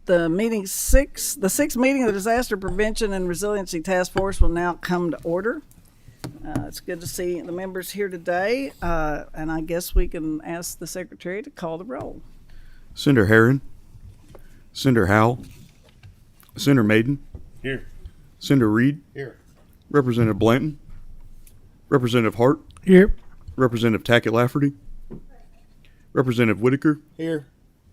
the sixth meeting of the Disaster Prevention and Resiliency Task Force will now come to order. It's good to see the members here today, and I guess we can ask the secretary to call the roll. Senator Herron, Senator Howell, Senator Maiden, Here. Senator Reed, Here. Representative Blanton, Representative Hart, Here. Representative Tackett Lafferty, Representative Whitaker, Here.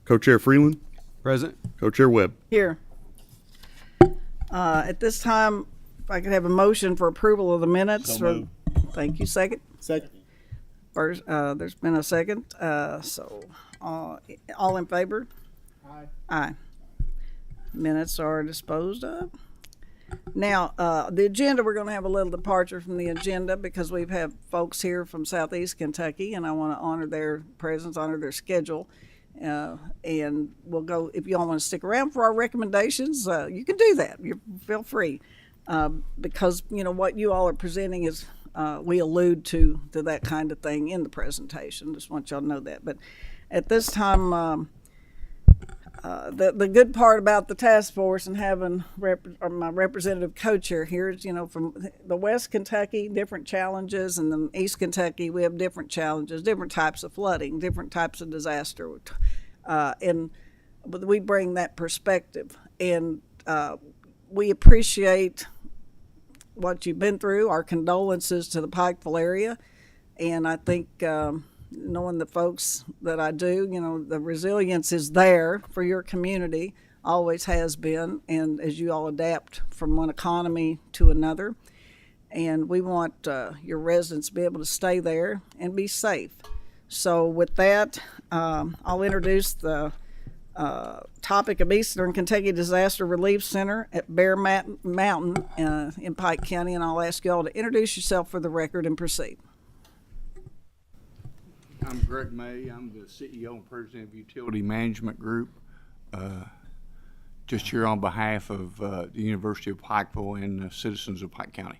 Co-Chair Freeland, Present. Co-Chair Webb. Here. At this time, if I could have a motion for approval of the minutes. So moved. Thank you. Second. Second. First, there's been a second. All in favor? Aye. Aye. Minutes are disposed of. Now, the agenda, we're going to have a little departure from the agenda because we've had folks here from Southeast Kentucky, and I want to honor their presence, honor their schedule. And we'll go, if you all want to stick around for our recommendations, you can do that. You feel free. Because, you know, what you all are presenting is, we allude to that kind of thing in the presentation. Just want y'all to know that. But at this time, the good part about the task force and having my representative co-chair here is, you know, from the West Kentucky, different challenges, and then East Kentucky, we have different challenges, different types of flooding, different types of disaster, but we bring that perspective, and we appreciate what you've been through. Our condolences to the Pikeville area, and I think knowing the folks that I do, you know, the resilience is there for your community, always has been, and as you all adapt from one economy to another, and we want your residents to be able to stay there and be safe. So with that, I'll introduce the topic of Eastern Kentucky Disaster Relief Center at Bear Mountain in Pike County, and I'll ask you all to introduce yourself for the record and proceed. I'm Greg May. I'm the CEO and President of Utility Management Group. Just here on behalf of the University of Pikeville and the citizens of Pike County.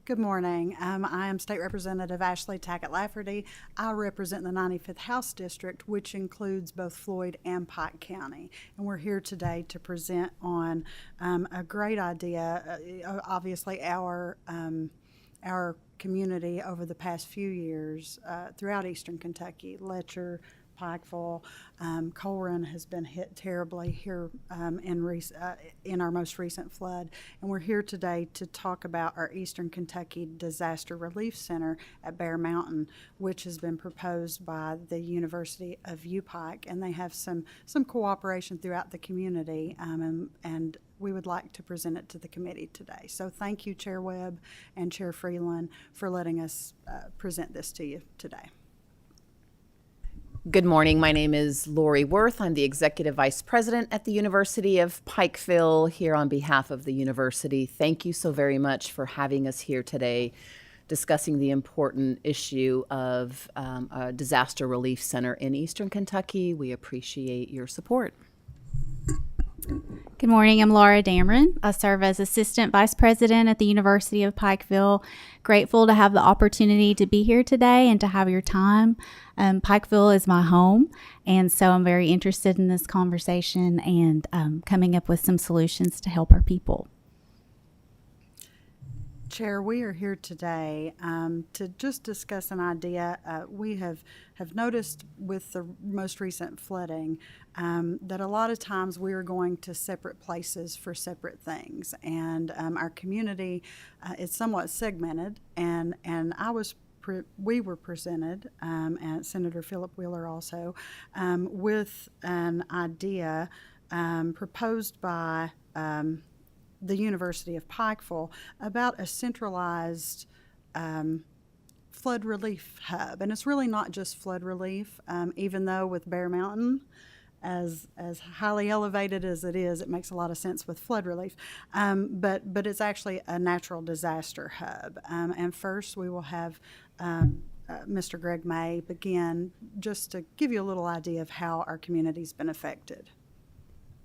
Good morning. I am State Representative Ashley Tackett Lafferty. I represent the 95th House District, which includes both Floyd and Pike County. And we're here today to present on a great idea. Obviously, our community over the past few years throughout Eastern Kentucky, Letcher, Pikeville, Colerain has been hit terribly here in our most recent flood. And we're here today to talk about our Eastern Kentucky Disaster Relief Center at Bear Mountain, which has been proposed by the University of UPike. And they have some cooperation throughout the community, and we would like to present it to the committee today. So thank you, Chair Webb and Chair Freeland, for letting us present this to you today. Good morning. My name is Lori Worth. I'm the Executive Vice President at the University of Pikeville, here on behalf of the university. Thank you so very much for having us here today discussing the important issue of a disaster relief center in Eastern Kentucky. We appreciate your support. Good morning. I'm Laura Dameron. I serve as Assistant Vice President at the University of Pikeville. Grateful to have the opportunity to be here today and to have your time. Pikeville is my home, and so I'm very interested in this conversation and coming up with some solutions to help our people. Chair, we are here today to just discuss an idea. We have noticed with the most recent flooding that a lot of times we are going to separate places for separate things, and our community is somewhat segmented. And we were presented, and Senator Philip Wheeler also, with an idea proposed by the University of Pikeville about a centralized flood relief hub. And it's really not just flood relief, even though with Bear Mountain, as highly elevated as it is, it makes a lot of sense with flood relief. But it's actually a natural disaster hub. And first we will have Mr. Greg May begin just to give you a little idea of how our community's been affected.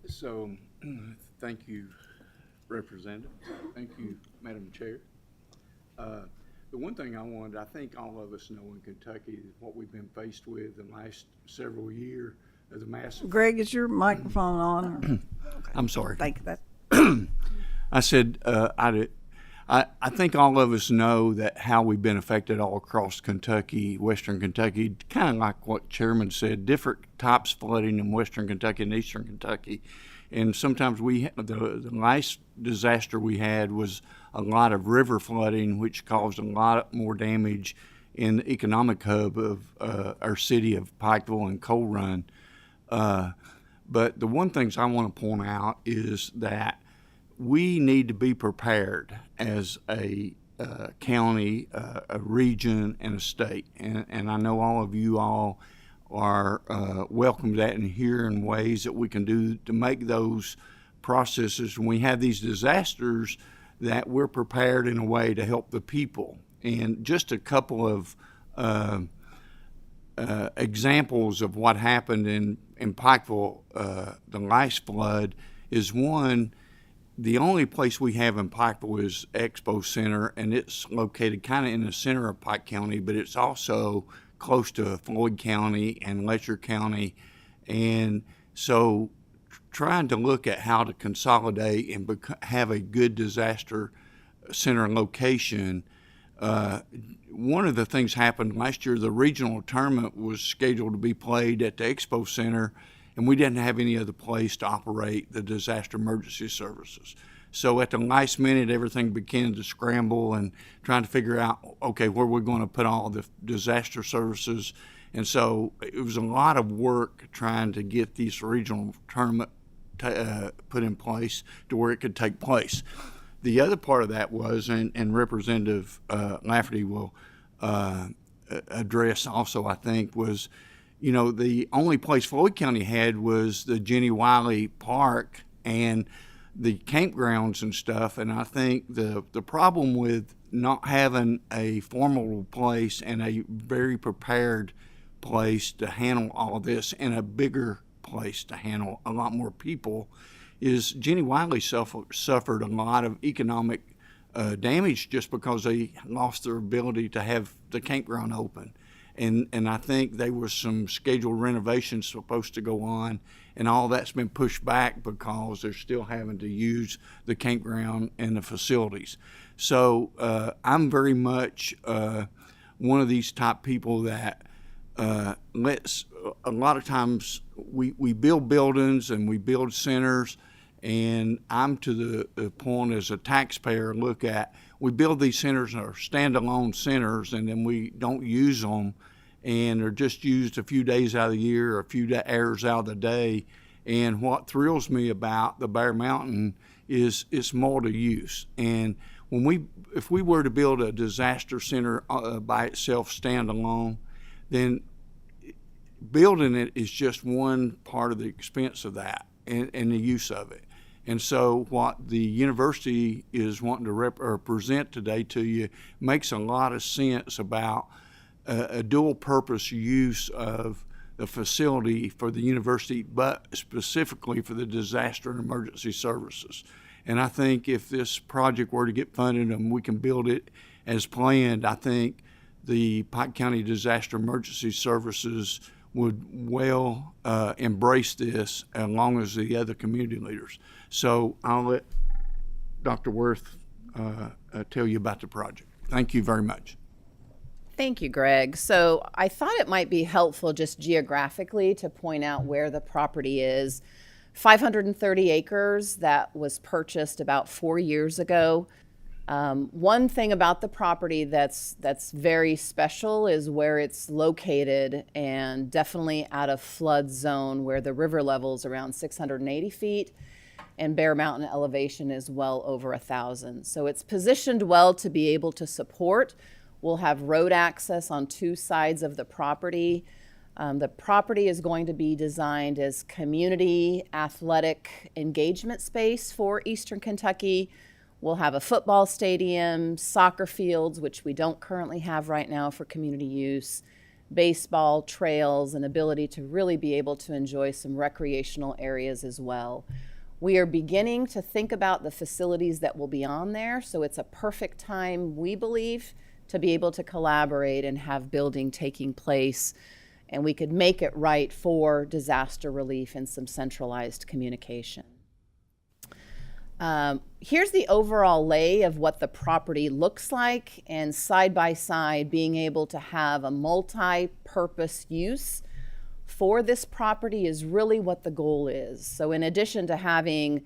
So thank you, Representative. Thank you, Madam Chair. The one thing I think all of us know in Kentucky is what we've been faced with in the last several years The massive. Greg, is your microphone on? I'm sorry. Thank you. That. I said, I think all of us know that how we've been affected all across Kentucky, Western Kentucky, kind of like what Chairman said, different types of flooding in Western Kentucky and Eastern Kentucky. And sometimes the last disaster we had was a lot of river flooding, which caused a lot more damage in the economic hub of our city of Pikeville and Coal Run. But the one things I want to point out is that we need to be prepared as a county, a region, and a state. And I know all of you all are welcome to that and hearing ways that we can do to make those processes when we have these disasters, that we're prepared in a way to help the people. And just a couple of examples of what happened in Pikeville, the last flood, is one. The only place we have in Pikeville is Expo Center, and it's located kind of in the center of Pike County, but it's also close to Floyd County and Letcher County. And so trying to look at how to consolidate and have a good disaster center location. One of the things happened last year, the regional tournament was scheduled to be played at the Expo Center, and we didn't have any other place to operate the disaster emergency services. So at the last minute, everything began to scramble and trying to figure out, okay, where we're going to put all the disaster services. And so it was a lot of work trying to get this regional tournament put in place to where it could take place. The other part of that was, and Representative Lafferty will address also, I think, was, you know, the only place Floyd County had was the Jenny Wiley Park and the campgrounds and stuff. And I think the problem with not having a formal place and a very prepared place to handle all of this and a bigger place to handle a lot more people is Jenny Wiley suffered a lot of economic damage just because they lost their ability to have the campground open. And I think there was some scheduled renovations supposed to go on, and all that's been pushed back because they're still having to use the campground and the facilities. So I'm very much one of these type people that lets, a lot of times we build buildings and we build centers, and I'm to the point as a taxpayer look at, we build these centers that are standalone centers and then we don't use them, and they're just used a few days out of the year or a few hours out of the day. And what thrills me about the Bear Mountain is it's multi-use. And if we were to build a disaster center by itself standalone, then building it is just one part of the expense of that and the use of it. And so what the university is wanting to present today to you makes a lot of sense about a dual purpose use of the facility for the university, but specifically for the disaster and emergency services. And I think if this project were to get funded and we can build it as planned, I think the Pike County Disaster Emergency Services would well embrace this, along as the other community leaders. So I'll let Dr. Worth tell you about the project. Thank you very much. Thank you, Greg. So I thought it might be helpful just geographically to point out where the property is. 530 acres that was purchased about 4 years ago. One thing about the property that's very special is where it's located, and definitely out of flood zone where the river level is around 680 feet and Bear Mountain elevation is well over 1,000. So it's positioned well to be able to support. We'll have road access on two sides of the property. The property is going to be designed as community athletic engagement space for Eastern Kentucky. We'll have a football stadium, soccer fields, which we don't currently have right now for community use, baseball, trails, and ability to really be able to enjoy some recreational areas as well. We are beginning to think about the facilities that will be on there, so it's a perfect time, we believe, to be able to collaborate and have building taking place. and we could make it right for disaster relief and some centralized communication. Here's the overall lay of what the property looks like, and side by side being able to have a multi-purpose use for this property is really what the goal is. So in addition to having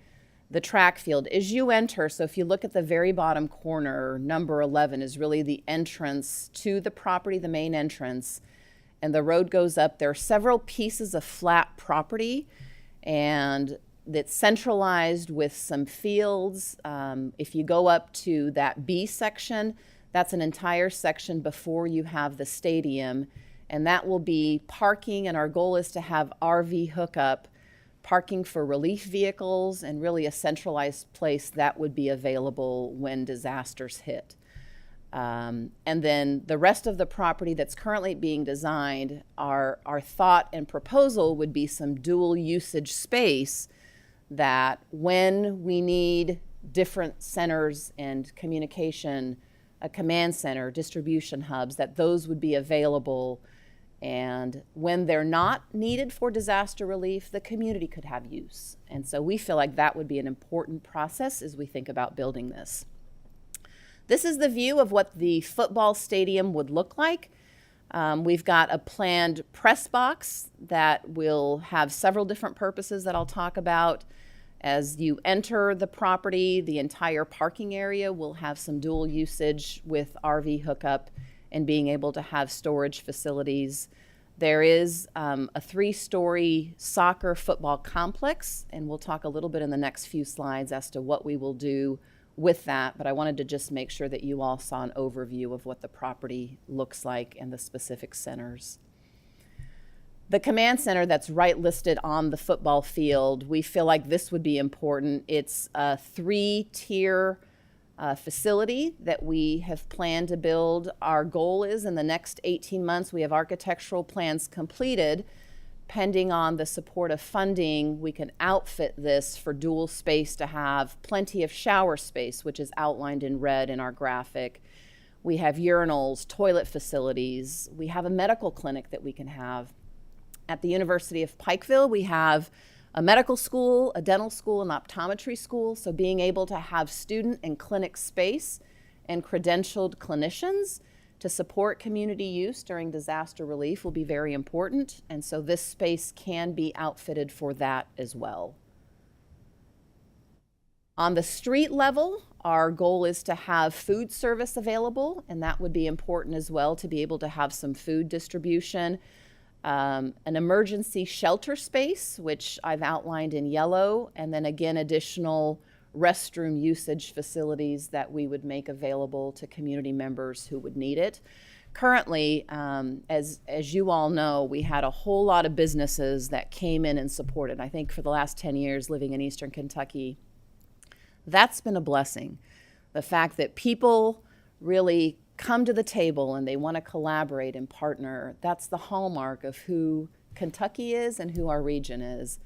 the track field, as you enter, so if you look at the very bottom corner, number 11 is really the entrance to the property, the main entrance, and the road goes up. There are several pieces of flat property, and that's centralized with some fields. If you go up to that B section, that's an entire section before you have the stadium, and that will be parking, and our goal is to have RV hookup, parking for relief vehicles, and really a centralized place that would be available when disasters hit. And then the rest of the property that's currently being designed, our thought and proposal would be some dual usage space that when we need different centers and communication, a command center, distribution hubs, that those would be available. And when they're not needed for disaster relief, the community could have use. And so we feel like that would be an important process as we think about building this. This is the view of what the football stadium would look like. We've got a planned press box that will have several different purposes that I'll talk about. As you enter the property, the entire parking area will have some dual usage with RV hookup and being able to have storage facilities. There is a 3-story soccer football complex, and we'll talk a little bit in the next few slides as to what we will do with that, but I wanted to just make sure that you all saw an overview of what the property looks like and the specific centers. The command center that's right listed on the football field, we feel like this would be important. It's a 3-tier facility that we have planned to build. Our goal is in the next 18 months, we have architectural plans completed. Pending on the support of funding, we can outfit this for dual space to have plenty of shower space, which is outlined in red in our graphic. We have urinals, toilet facilities. We have a medical clinic that we can have. At the University of Pikeville, we have a medical school, a dental school, and optometry school. So being able to have student and clinic space and credentialed clinicians to support community use during disaster relief will be very important. And so this space can be outfitted for that as well. On the street level, our goal is to have food service available, and that would be important as well to be able to have some food distribution. An emergency shelter space, which I've outlined in yellow, and then again, additional restroom usage facilities that we would make available to community members who would need it. Currently, as you all know, we had a whole lot of businesses that came in and supported. I think for the last 10 years living in Eastern Kentucky, that's been a blessing. The fact that people really come to the table and they want to collaborate and partner, that's the hallmark of who Kentucky is and who our region is.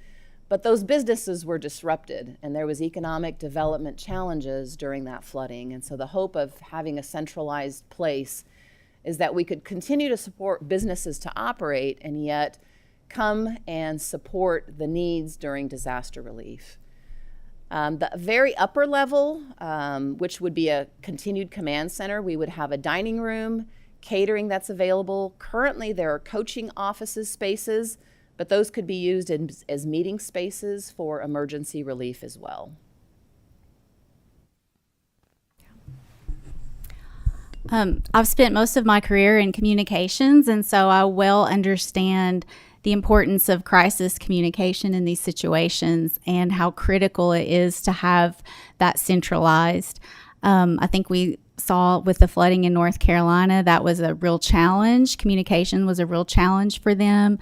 But those businesses were disrupted, and there was economic development challenges during that flooding. And so the hope of having a centralized place is that we could continue to support businesses to operate and yet come and support the needs during disaster relief. The very upper level, which would be a continued command center, we would have a dining room, catering that's available. Currently, there are coaching offices spaces, but those could be used as meeting spaces for emergency relief as well. I've spent most of my career in communications, and so I well understand the importance of crisis communication in these situations and how critical it is to have that centralized. I think we saw with the flooding in North Carolina, that was a real challenge. Communication was a real challenge for them.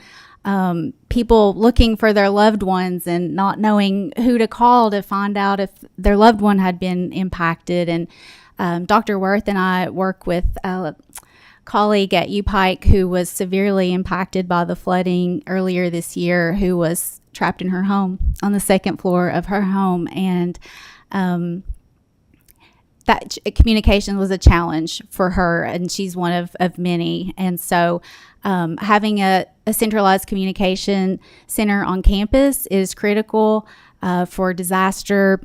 People looking for their loved ones and not knowing who to call to find out if their loved one had been impacted. And Dr. Worth and I work with a colleague at UPike who was severely impacted by the flooding earlier this year, who was trapped in her home on the second floor of her home. And that communication was a challenge for her, and she's one of many. And so having a a centralized communication center on campus is critical for disaster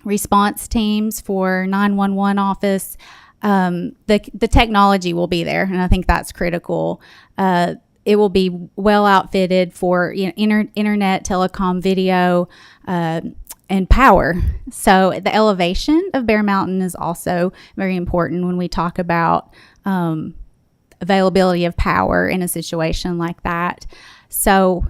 response teams, for 911 office. The technology will be there, and I think that's critical. It will be well outfitted for internet, telecom, video, and power. So the elevation of Bear Mountain is also very important when we talk about availability of power in a situation like that. So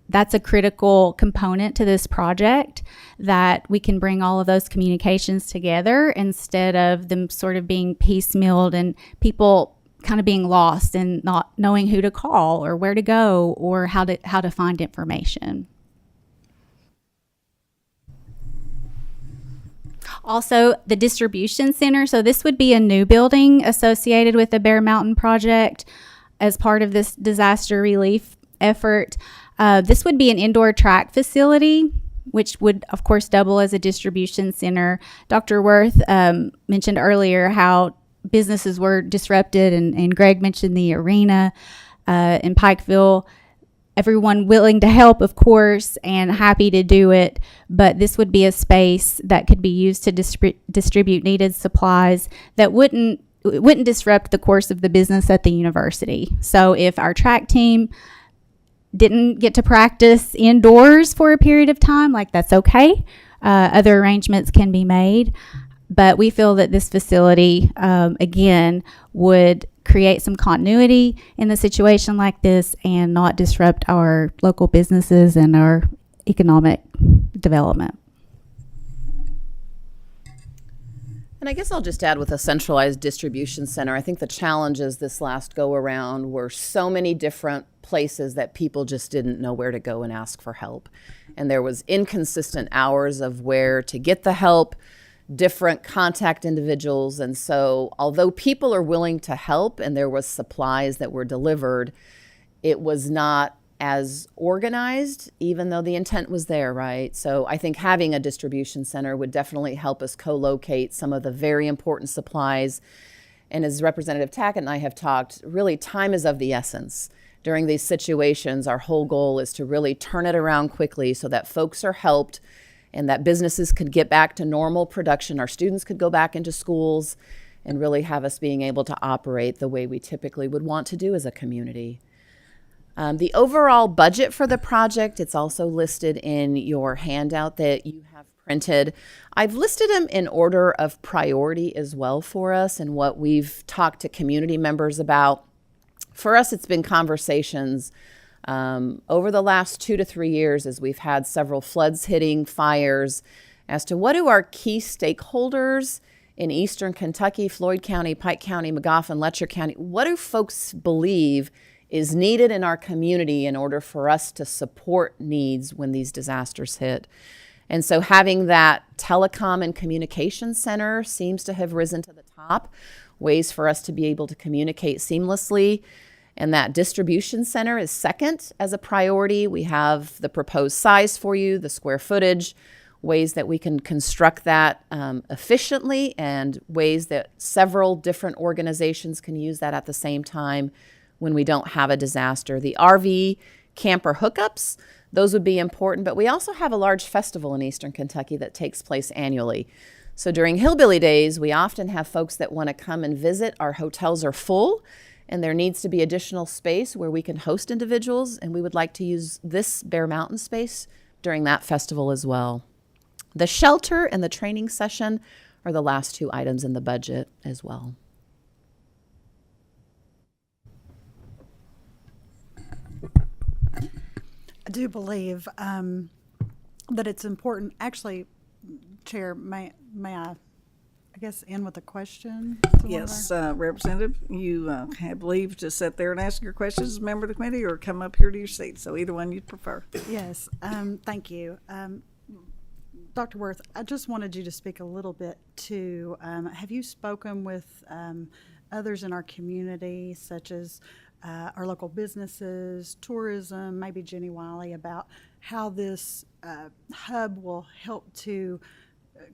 that's a critical component to this project, that we can bring all of those communications together instead of them sort of being piecemealed and people kind of being lost and not knowing who to call or where to go or how to find information. Also, the distribution center. So this would be a new building associated with the Bear Mountain project as part of this disaster relief effort. This would be an indoor track facility, which would, of course, double as a distribution center. Dr. Worth mentioned earlier how businesses were disrupted, and Greg mentioned the arena in Pikeville. Everyone willing to help, of course, and happy to do it, but this would be a space that could be used to distribute needed supplies that wouldn't disrupt the course of the business at the university. So if our track team didn't get to practice indoors for a period of time, like, that's okay. Other arrangements can be made, but we feel that this facility, again, would create some continuity in the situation like this and not disrupt our local businesses and our economic development. And I guess I'll just add, with a centralized distribution center, I think the challenges this last go around were so many different places that people just didn't know where to go and ask for help. And there was inconsistent hours of where to get the help, different contact individuals. And so although people are willing to help and there was supplies that were delivered, it was not as organized, even though the intent was there, right? So I think having a distribution center would definitely help us co-locate some of the very important supplies. And as Representative Tackett and I have talked, really time is of the essence. During these situations, our whole goal is to really turn it around quickly so that folks are helped and that businesses could get back to normal production, our students could go back into schools, and really have us being able to operate the way we typically would want to do as a community. The overall budget for the project, it's also listed in your handout that you have printed. I've listed them in order of priority as well for us and what we've talked to community members about. For us, it's been conversations over the last 2 to 3 years as we've had several floods hitting, fires, as to what do our key stakeholders in Eastern Kentucky, Floyd County, Pike County, Magoffin, Letcher County, what do folks believe is needed in our community in order for us to support needs when these disasters hit? And so having that telecom and communication center seems to have risen to the top, ways for us to be able to communicate seamlessly. And that distribution center is second as a priority. We have the proposed size for you, the square footage, ways that we can construct that efficiently, and ways that several different organizations can use that at the same time when we don't have a disaster. The RV camper hookups, those would be important, but we also have a large festival in Eastern Kentucky that takes place annually. So during Hillbilly Days, we often have folks that want to come and visit. Our hotels are full, and there needs to be additional space where we can host individuals, and we would like to use this Bear Mountain space during that festival as well. The shelter and the training session are the last 2 items in the budget as well. I do believe that it's important. Actually, Chair, may I guess, end with a question? Yes, Representative, you have leave to sit there and ask your questions as a member of the committee, or come up here to your seat. So either one you'd prefer. Yes, thank you. Dr. Worth, I just wanted you to speak a little bit to, have you spoken with others in our community, such as our local businesses, tourism, maybe Jenny Wiley, about how this hub will help to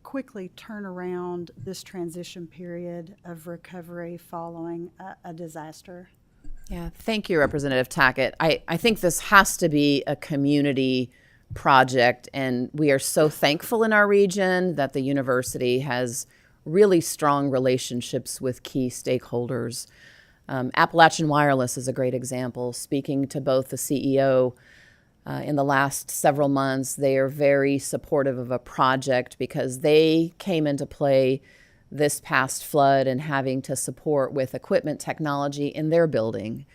quickly turn around this transition period of recovery following a disaster? Yeah, thank you, Representative Tackett. I think this has to be a community project, and we are so thankful in our region that the university has really strong relationships with key stakeholders. Appalachian Wireless is a great example. Speaking to both the CEO in the last several months, they are very supportive of a project because they came into play this past flood and having to support with equipment technology in their building.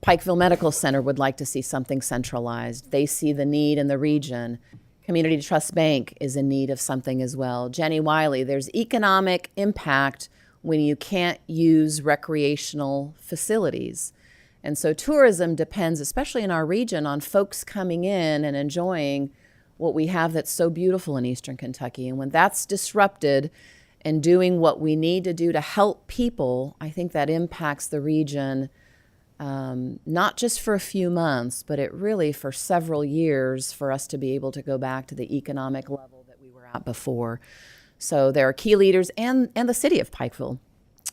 Pikeville Medical Center would like to see something centralized. They see the need in the region. Community Trust Bank is in need of something as well. Jenny Wiley, there's economic impact when you can't use recreational facilities. And so tourism depends, especially in our region, on folks coming in and enjoying what we have that's so beautiful in Eastern Kentucky. And when that's disrupted, and doing what we need to do to help people, I think that impacts the region, not just for a few months, but it really for several years for us to be able to go back to the economic level that we were at before. So there are key leaders and the city of Pikeville.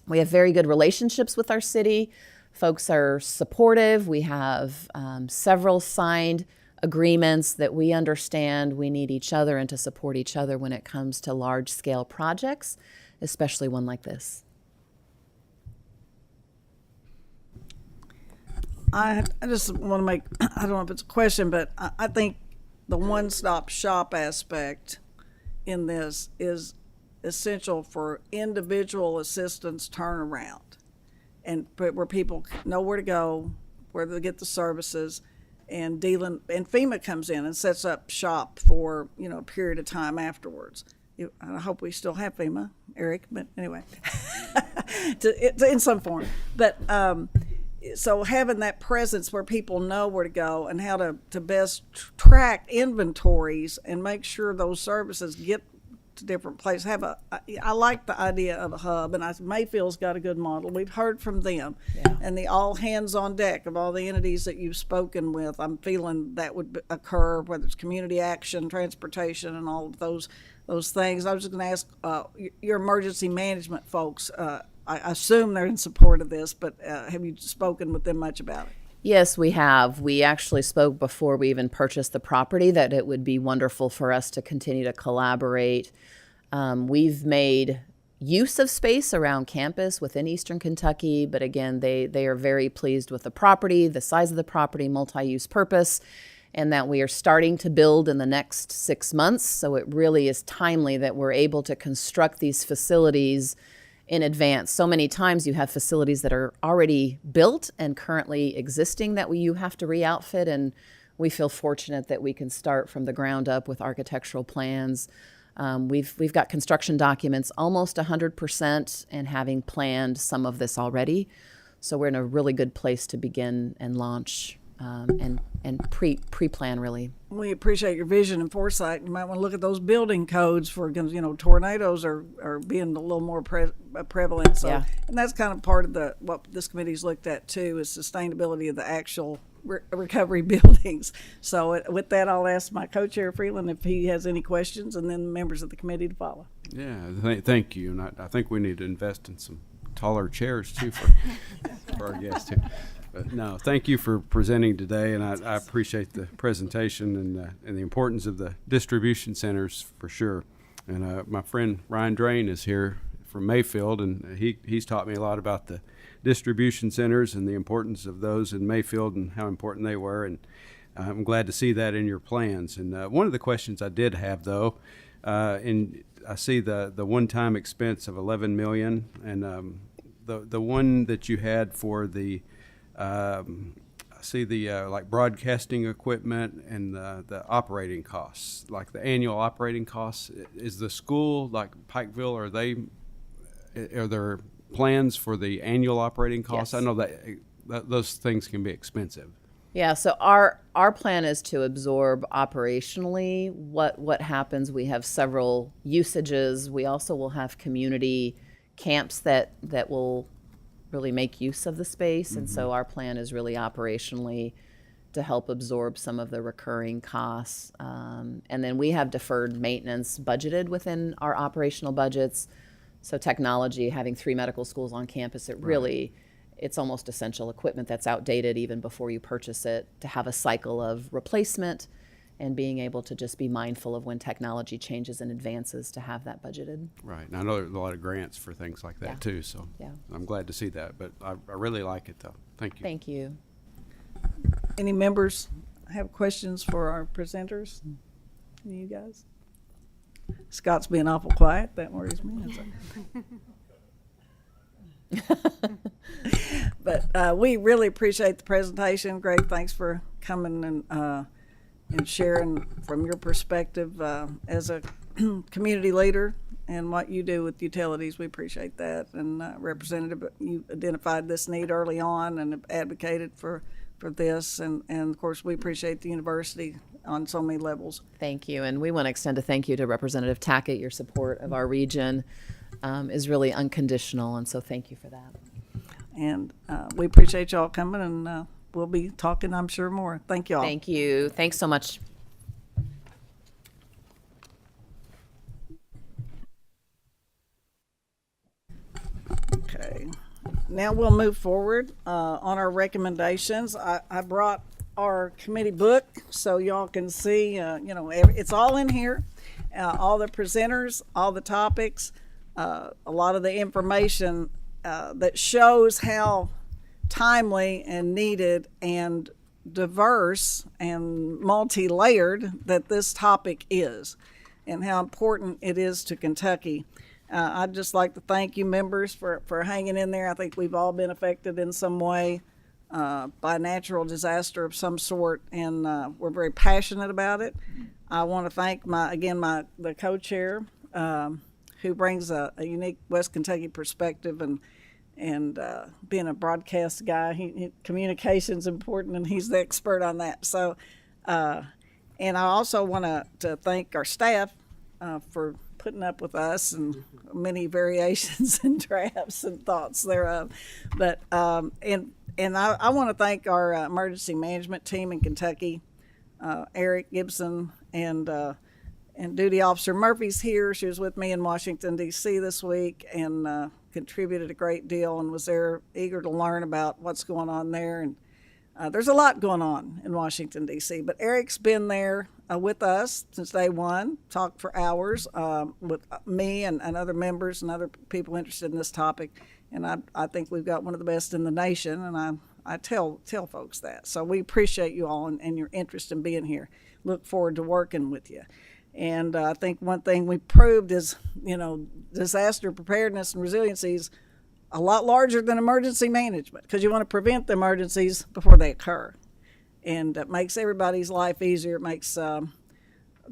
We have very good relationships with our city. Folks are supportive. We have several signed agreements that we understand we need each other and to support each other when it comes to large-scale projects, especially one like this. I just want to make, I don't know if it's a question, but I think the one-stop shop aspect in this is essential for individual assistance turnaround, and where people know where to go, where to get the services, and FEMA comes in and sets up shop for a period of time afterwards. I hope we still have FEMA, Eric, but anyway, in some form. But so having that presence where people know where to go and how to best track inventories and make sure those services get to different places. I like the idea of a hub, and Mayfield's got a good model. We've heard from them, and the all hands on deck of all the entities that you've spoken with. I'm feeling that would occur, whether it's community action, transportation, and all of those things. I was just going to ask your emergency management folks. I assume they're in support of this, but have you spoken with them much about it? Yes, we have. We actually spoke before we even purchased the property that it would be wonderful for us to continue to collaborate. We've made use of space around campus within Eastern Kentucky, but again, they are very pleased with the property, the size of the property, multi-use purpose, and that we are starting to build in the next 6 months. So it really is timely that we're able to construct these facilities in advance. So many times you have facilities that are already built and currently existing that you have to re-outfit, and we feel fortunate that we can start from the ground up with architectural plans. We've got construction documents almost 100% and having planned some of this already. So we're in a really good place to begin and launch and pre-plan really. We appreciate your vision and foresight. You might want to look at those building codes for, tornadoes are being a little more prevalent. So, Yeah. And that's kind of part of what this committee's looked at too, is sustainability of the actual recovery buildings. So with that, I'll ask my co-chair Freeland if he has any questions, and then the members of the committee to follow. Yeah, thank you. And I think we need to invest in some taller chairs too for our guests too. But no, thank you for presenting today, and I appreciate the presentation and the importance of the distribution centers for sure. And my friend Ryan Drain is here from Mayfield, and he's taught me a lot about the distribution centers and the importance of those in Mayfield and how important they were. And I'm glad to see that in your plans. And one of the questions I did have though, and I see the one-time expense of $11 million, and the one that you had for the I see the like broadcasting equipment and the operating costs, like the annual operating costs. Is the school like Pikeville? Are there plans for the annual operating costs? Yes. I know that those things can be expensive. Yeah, so our plan is to absorb operationally what happens. We have several usages. We also will have community camps that will really make use of the space. And so our plan is really operationally to help absorb some of the recurring costs. And then we have deferred maintenance budgeted within our operational budgets. So technology, having 3 medical schools on campus, it really it's almost essential equipment that's outdated even before you purchase it, to have a cycle of replacement and being able to just be mindful of when technology changes and advances, to have that budgeted. Right. And I know there's a lot of grants for things like that Yeah. too, so Yeah. I'm glad to see that. But I really like it though. Thank you. Thank you. Any members have questions for our presenters? Any of you guys? Scott's being awful quiet. That worries me. But we really appreciate the presentation. Greg, thanks for coming and sharing from your perspective as a community leader and what you do with utilities. We appreciate that. And Representative, you identified this need early on and have advocated for this. And of course, we appreciate the university on so many levels. Thank you. And we want to extend a thank you to Representative Tackett. Your support of our region is really unconditional. And so thank you for that. And we appreciate y'all coming, and we'll be talking, I'm sure, more. Thank y'all. Thank you. Thanks so much. Okay. Now we'll move forward on our recommendations. I brought our committee book so y'all can see, it's all in here. All the presenters, all the topics, a lot of the information that shows how timely and needed and diverse and multi-layered that this topic is, and how important it is to Kentucky. I'd just like to thank you members for hanging in there. I think we've all been affected in some way by natural disaster of some sort, and we're very passionate about it. I want to thank the co-chair, who brings a unique West Kentucky perspective, and being a broadcast guy, communication's important, and he's the expert on that. So, and I also want to thank our staff for putting up with us and many variations and drafts and thoughts thereof. But and I want to thank our emergency management team in Kentucky, Eric Gibson and Duty Officer Murphy's here. She was with me in Washington, D.C. this week, and contributed a great deal and was there eager to learn about what's going on there. And there's a lot going on in Washington, D.C., but Eric's been there with us since day one, talked for hours with me and other members and other people interested in this topic. And I think we've got one of the best in the nation, and I tell folks that. So we appreciate you all and your interest in being here. Look forward to working with you. And I think one thing we proved is, disaster preparedness and resiliency is a lot larger than emergency management, because you want to prevent the emergencies before they occur. And it makes everybody's life easier. It makes the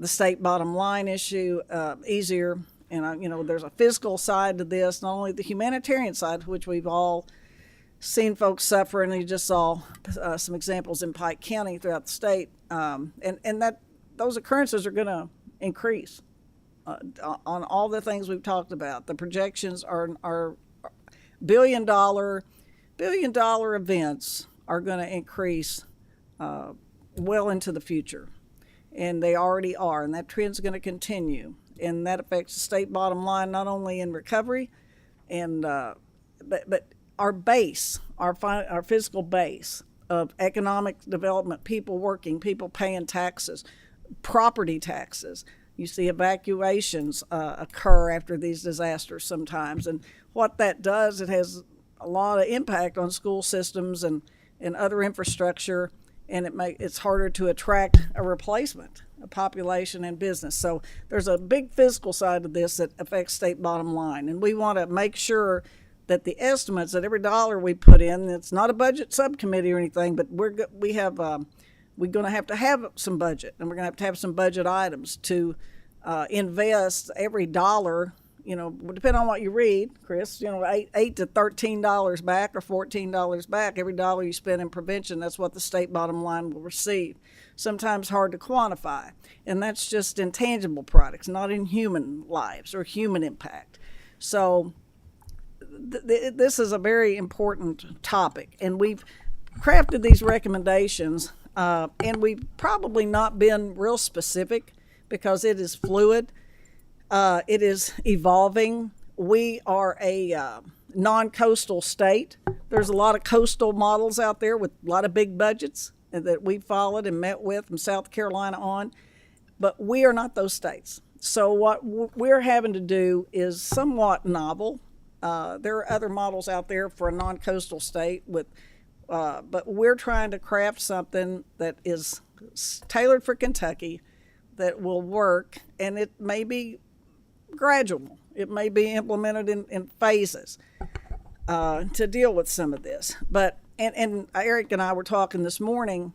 state bottom line issue easier. And, there's a physical side to this, not only the humanitarian side, which we've all seen folks suffer, and you just saw some examples in Pike County throughout the state. And that those occurrences are going to increase on all the things we've talked about. The projections are billion dollar events are going to increase well into the future, and they already are, and that trend's going to continue, and that affects the state bottom line, not only in recovery and but our base, our physical base of economic development, people working, people paying taxes, property taxes. You see evacuations occur after these disasters sometimes, and what that does, it has a lot of impact on school systems and other infrastructure, and it's harder to attract a replacement, a population and business. So there's a big physical side of this that affects state bottom line, and we want to make sure that the estimates, that every dollar we put in, it's not a budget subcommittee or anything, but we're going to have some budget, and we're going to have some budget items to invest every dollar. Depending on what you read, Chris, $8 to $13 back or $14 back. Every dollar you spend in prevention, that's what the state bottom line will receive. Sometimes hard to quantify, and that's just intangible products, not in human lives or human impact. So this is a very important topic, and we've crafted these recommendations, and we've probably not been real specific because it is fluid. It is evolving. We are a non-coastal state. There's a lot of coastal models out there with a lot of big budgets that we followed and met with from South Carolina on, but we are not those states. So what we're having to do is somewhat novel. There are other models out there for a non-coastal state but we're trying to craft something that is tailored for Kentucky that will work, and it may be gradual. It may be implemented in phases to deal with some of this. But and Eric and I were talking this morning.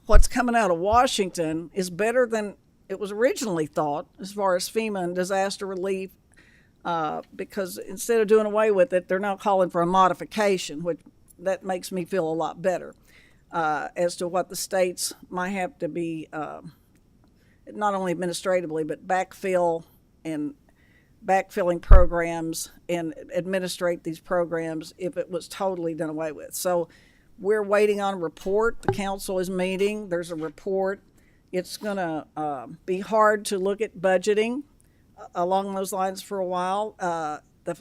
What's coming out of Washington is better than it was originally thought as far as FEMA and disaster relief, because instead of doing away with it, they're now calling for a modification, which that makes me feel a lot better as to what the states might have to be, not only administratively, but backfilling programs and administrate these programs if it was totally done away with. So we're waiting on a report. The council is meeting. There's a report. It's going to be hard to look at budgeting along those lines for a while.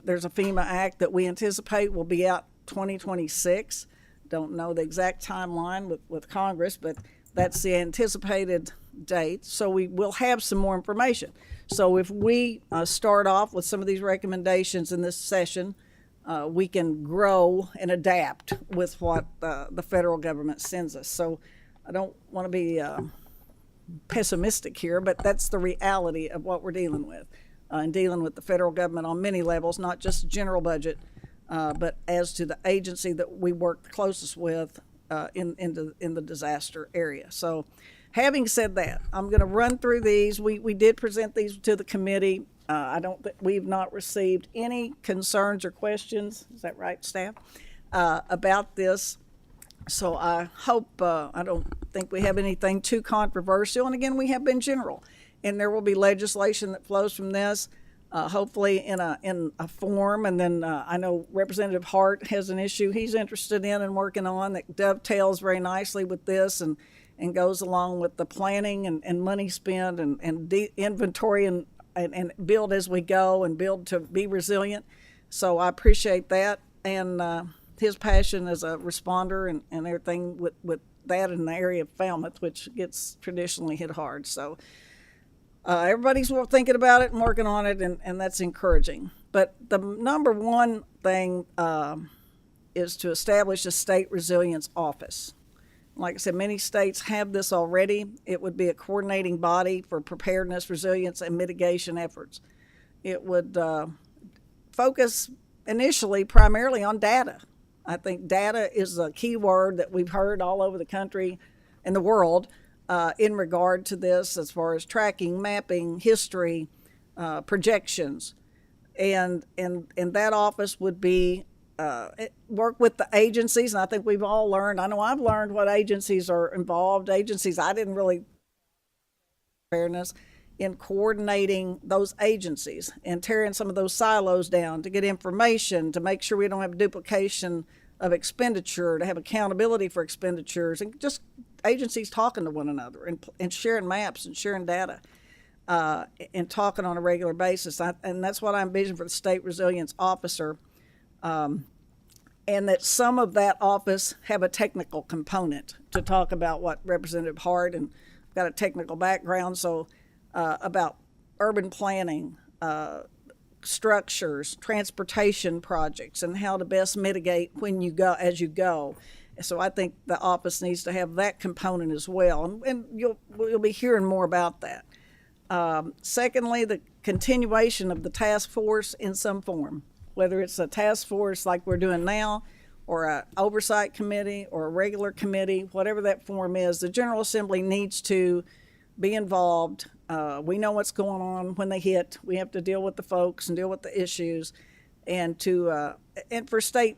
There's a FEMA Act that we anticipate will be out 2026. Don't know the exact timeline with Congress, but that's the anticipated date. So we will have some more information. So if we start off with some of these recommendations in this session, we can grow and adapt with what the federal government sends us. So I don't want to be pessimistic here, but that's the reality of what we're dealing with, and dealing with the federal government on many levels, not just general budget, but as to the agency that we work the closest with in the disaster area. So having said that, I'm going to run through these. We did present these to the committee. We've not received any concerns or questions. Is that right, staff? About this. So I hope, I don't think we have anything too controversial. And again, we have been general. And there will be legislation that flows from this, hopefully in a form. And then I know Representative Hart has an issue he's interested in and working on that dovetails very nicely with this and goes along with the planning and money spent and inventory and build as we go and build to be resilient. So I appreciate that. And his passion as a responder and everything with that in the area of Falmouth, which gets traditionally hit hard. So everybody's thinking about it and working on it, and that's encouraging. But the number one thing is to establish a state resilience office. Like I said, many states have this already. It would be a coordinating body for preparedness, resilience, and mitigation efforts. It would focus initially primarily on data. I think data is a key word that we've heard all over the country and the world in regard to this, as far as tracking, mapping, history, projections. And that office would be work with the agencies, and I think we've all learned. I know I've learned what agencies are involved. Agencies I didn't really fairness in coordinating those agencies and tearing some of those silos down to get information, to make sure we don't have duplication of expenditure, to have accountability for expenditures, and just agencies talking to one another and sharing maps and sharing data and talking on a regular basis. And that's what I envision for the State Resilience Officer. And that some of that office have a technical component to talk about what Representative Hart, and I've got a technical background, so about urban planning, structures, transportation projects, and how to best mitigate when you go as you go. So I think the office needs to have that component as well, and you'll be hearing more about that. Secondly, the continuation of the task force in some form, whether it's a task force like we're doing now, or an oversight committee, or a regular committee, whatever that form is. The General Assembly needs to be involved. We know what's going on when they hit. We have to deal with the folks and deal with the issues, and for state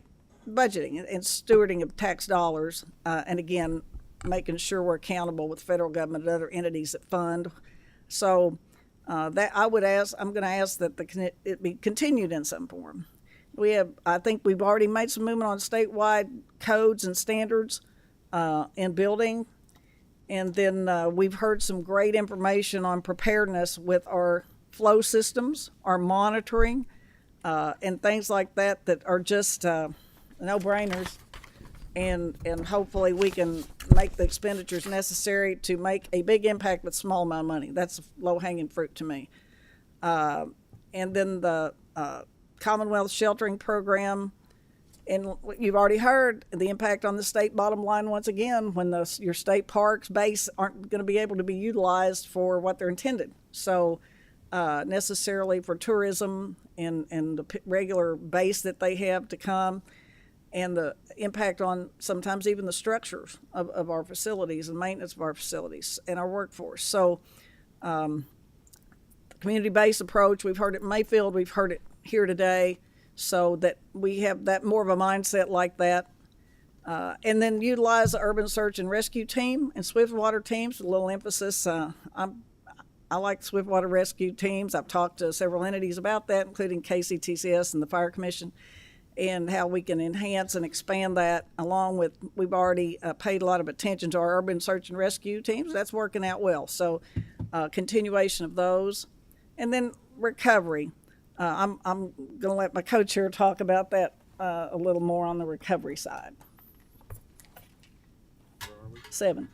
budgeting and stewarding of tax dollars, and again, making sure we're accountable with federal government and other entities that fund. So that I'm going to ask that it be continued in some form. I think we've already made some movement on statewide codes and standards in building. And then we've heard some great information on preparedness with our flow systems, our monitoring, and things like that that are just no-brainers. And hopefully we can make the expenditures necessary to make a big impact with small amount of money. That's low-hanging fruit to me. And then the Commonwealth Sheltering Program, and you've already heard the impact on the state bottom line once again when your state parks base aren't going to be able to be utilized for what they're intended. So necessarily for tourism and the regular base that they have to come, and the impact on sometimes even the structures of our facilities and maintenance of our facilities and our workforce. So the community-based approach, we've heard it in Mayfield, we've heard it here today, so that we have that more of a mindset like that. And then utilize the urban search and rescue team and swiftwater teams with a little emphasis. I like swiftwater rescue teams. I've talked to several entities about that, including KCTCS and the Fire Commission, and how we can enhance and expand that, along with, we've already paid a lot of attention to our urban search and rescue teams. That's working out well. So continuation of those. And then recovery. I'm going to let my co-chair talk about that a little more on the recovery side. 7.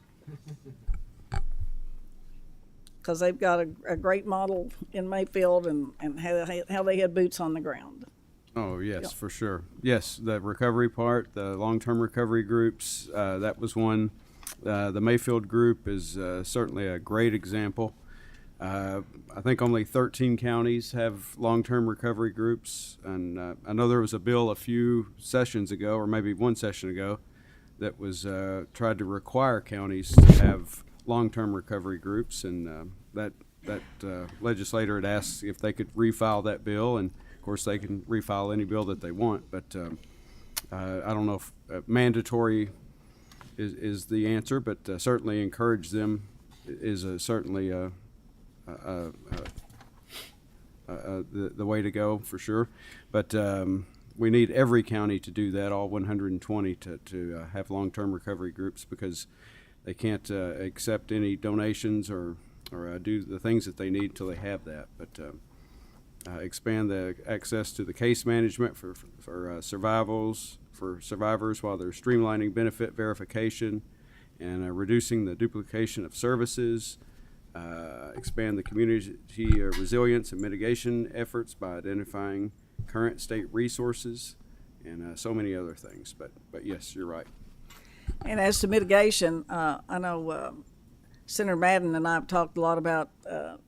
Because they've got a great model in Mayfield and how they had boots on the ground. Oh, yes, Yep. for sure. Yes, the recovery part, the long-term recovery groups, that was one. The Mayfield group is certainly a great example. I think only 13 counties have long-term recovery groups, and I know there was a bill a few sessions ago, or maybe one session ago, that was tried to require counties to have long-term recovery groups, and that legislator had asked if they could refile that bill, and of course they can refile any bill that they want, but I don't know if mandatory is the answer, but certainly encourage them is certainly the way to go for sure. But we need every county to do that, all 120 to have long-term recovery groups, because they can't accept any donations or do the things that they need until they have that. But expand the access to the case management for survivors while they're streamlining benefit verification and reducing the duplication of services. Expand the community resilience and mitigation efforts by identifying current state resources, and so many other things. But yes, you're right. And as to mitigation, I know Senator Madden and I have talked a lot about the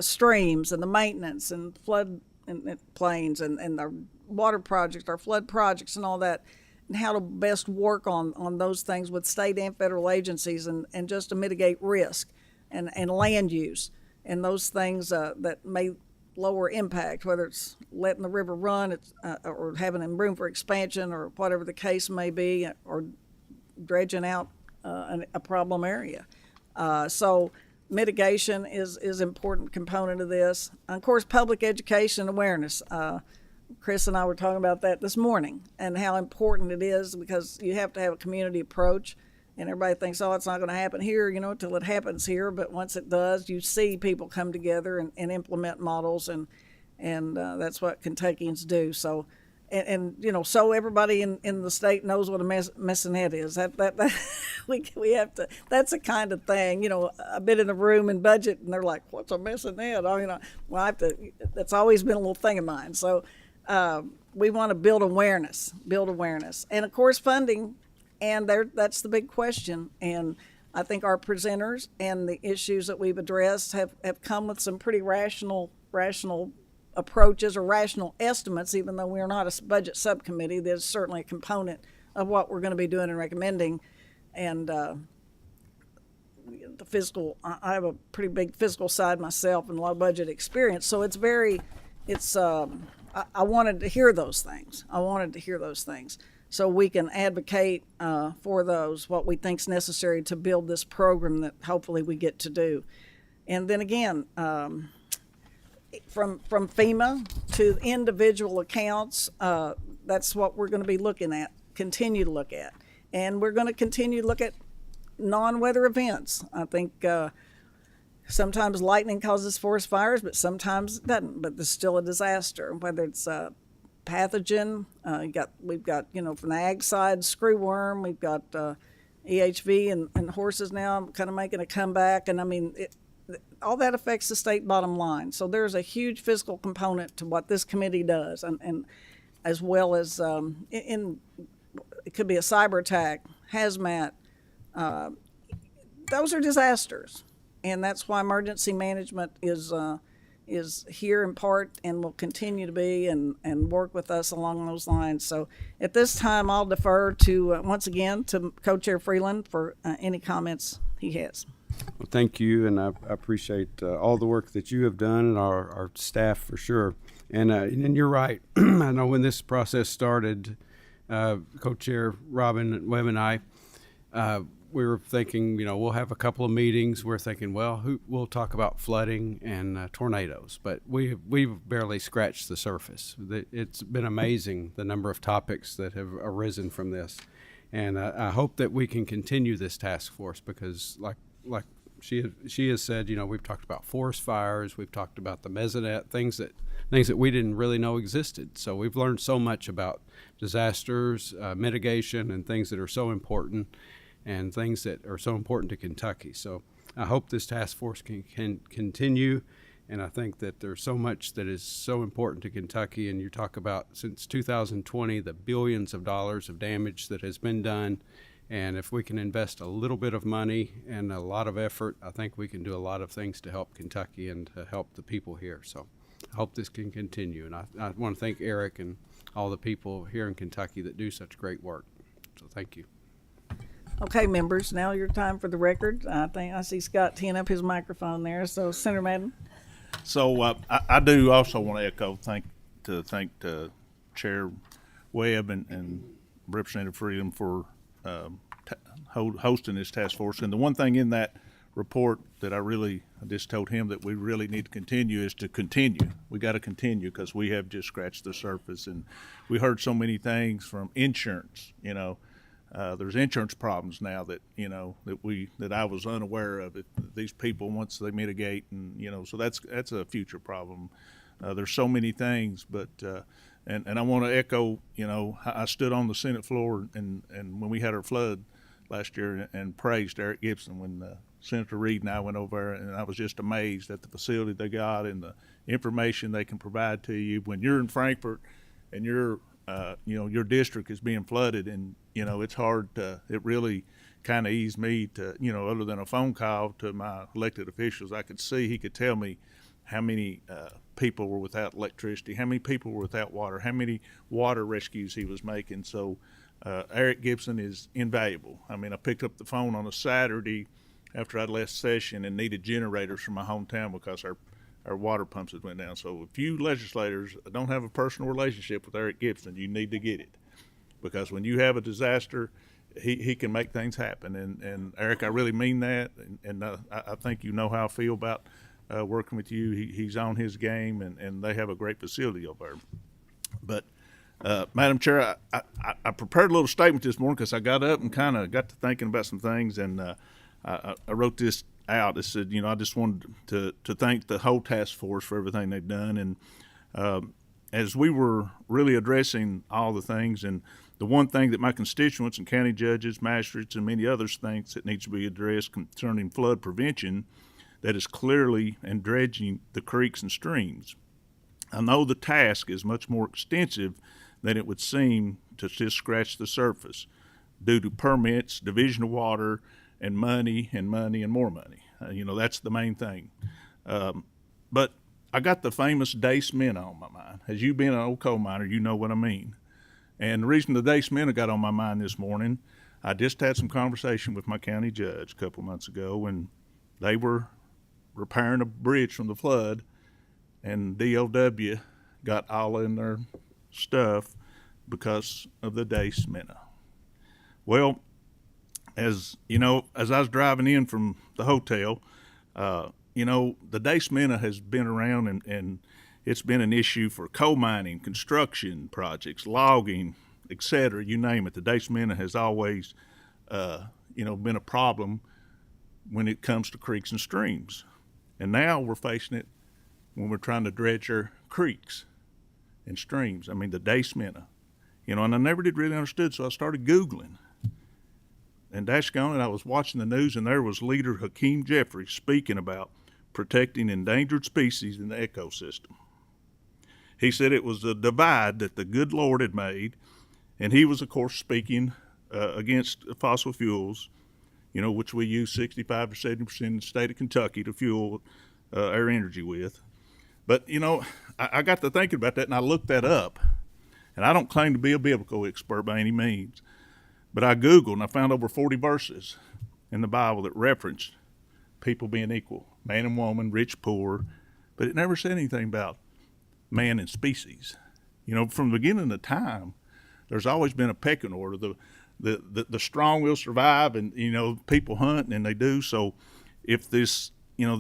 streams and the maintenance and flood and plains and our water projects, our flood projects and all that, and how to best work on those things with state and federal agencies and just to mitigate risk and land use and those things that may lower impact, whether it's letting the river run or having room for expansion or whatever the case may be, or dredging out a problem area. So mitigation is an important component of this. And of course, public education and awareness. Chris and I were talking about that this morning and how important it is, because you have to have a community approach. And everybody thinks, oh, it's not going to happen here, till it happens here. But once it does, you see people come together and implement models, and that's what Kentuckians do. So, so everybody in the state knows what a messing head is. That we have to. That's the kind of thing. I've been in the room in budget, and they're like, "What's a messing head?" Well, I have to. That's always been a little thing of mine. So, we want to build awareness, and of course funding. And that's the big question. And I think our presenters and the issues that we've addressed have come with some pretty rational approaches or rational estimates, even though we're not a budget subcommittee. There's certainly a component of what we're going to be doing and recommending. And the fiscal, I have a pretty big fiscal side myself and a lot of budget experience. So I wanted to hear those things. So we can advocate for those, what we think is necessary to build this program that hopefully we get to do. And then again, from FEMA to individual accounts, that's what we're going to be continue to look at. And we're going to continue to look at non-weather events. I think Sometimes lightning causes forest fires, but sometimes it doesn't. But there's still a disaster, whether it's a pathogen. We've got from the ag side, screwworm. We've got EHV and horses now kind of making a comeback. And I mean, all that affects the state bottom line. So there's a huge fiscal component to what this committee does, and as well as it could be a cyber attack, hazmat. Those are disasters, and that's why emergency management is here in part and will continue to be and work with us along those lines. So at this time, I'll defer to once again to Co-Chair Freeland for any comments he has. Well, thank you, and I appreciate all the work that you have done and our staff for sure. And you're right. I know when this process started, Co-Chair Robin, Webb, and I, we were thinking, we'll have a couple of meetings. We're thinking, well, we'll talk about flooding and tornadoes, but we've barely scratched the surface. It's been amazing the number of topics that have arisen from this, and I hope that we can continue this task force because, like she has said, we've talked about forest fires, we've talked about the mesonet, things that we didn't really know existed. So we've learned so much about disasters, mitigation, and things that are so important, and things that are so important to Kentucky. So I hope this task force can continue, and I think that there's so much that is so important to Kentucky. And you talk about since 2020, the billions of dollars of damage that has been done. And if we can invest a little bit of money and a lot of effort, I think we can do a lot of things to help Kentucky and to help the people here. So I hope this can continue. And I want to thank Eric and all the people here in Kentucky that do such great work. So thank you. Okay, members, now your time for the record. I see Scott teeing up his microphone there. So, Senator Madden. So I do also want to echo thank Chair Webb and Representative Freedom for hosting this task force. And the one thing in that report that I just told him that we really need to continue is to continue. We got to continue because we have just scratched the surface, and we heard so many things from insurance. There's insurance problems now that that I was unaware of. These people, once they mitigate, and so that's a future problem. There's so many things, but and I want to echo. I stood on the Senate floor and when we had our flood last year and praised Eric Gibson when Senator Reed and I went over there, and I was just amazed at the facility they got and the information they can provide to you when you're in Frankfort and your district is being flooded, and it's hard to. It really kind of eased me to, other than a phone call to my elected officials, I could see he could tell me how many people were without electricity, how many people were without water, how many water rescues he was making. So Eric Gibson is invaluable. I mean, I picked up the phone on a Saturday after I'd left session and needed generators from my hometown because our water pumps had went down. So if you legislators don't have a personal relationship with Eric Gibson, you need to get it, because when you have a disaster, he can make things happen. And Eric, I really mean that, and I think how I feel about working with you. He's on his game, and they have a great facility over there. But Madam Chair, I prepared a little statement this morning because I got up and kind of got to thinking about some things, and I wrote this out. It said, I just wanted to thank the whole task force for everything they've done. And as we were really addressing all the things, and the one thing that my constituents and county judges, magistrates, and many others think that needs to be addressed concerning flood prevention, that is clearly and dredging the creeks and streams. I know the task is much more extensive than it would seem to just scratch the surface due to permits, division of water, and money and more money. That's the main thing. But I got the famous Dace Minna on my mind. As you being an old coal miner, you know what I mean. And the reason the Dace Minna got on my mind this morning, I just had some conversation with my county judge a couple months ago, and they were repairing a bridge from the flood, and DOW got all in their stuff because of the Dace Minna. Well, as I was driving in from the hotel, the Dace Minna has been around, and it's been an issue for coal mining, construction projects, logging, etc. You name it. The Dace Minna has always, been a problem when it comes to creeks and streams. And now we're facing it when we're trying to dredge our creeks and streams. I mean, the Dace Minnow, and I never did really understood, so I started Googling. And and I was watching the news, and there was Leader Hakeem Jeffries speaking about protecting endangered species in the ecosystem. He said it was a divide that the good Lord had made, and he was, of course, speaking against fossil fuels, which we use 65 to 70% in the state of Kentucky to fuel our energy with. But, I got to thinking about that, and I looked that up. And I don't claim to be a biblical expert by any means, but I Googled and I found over 40 verses in the Bible that referenced people being equal, man and woman, rich, poor, but it never said anything about man and species. From the beginning of time, there's always been a pecking order. The strong will survive, and people hunt, and they do. So if this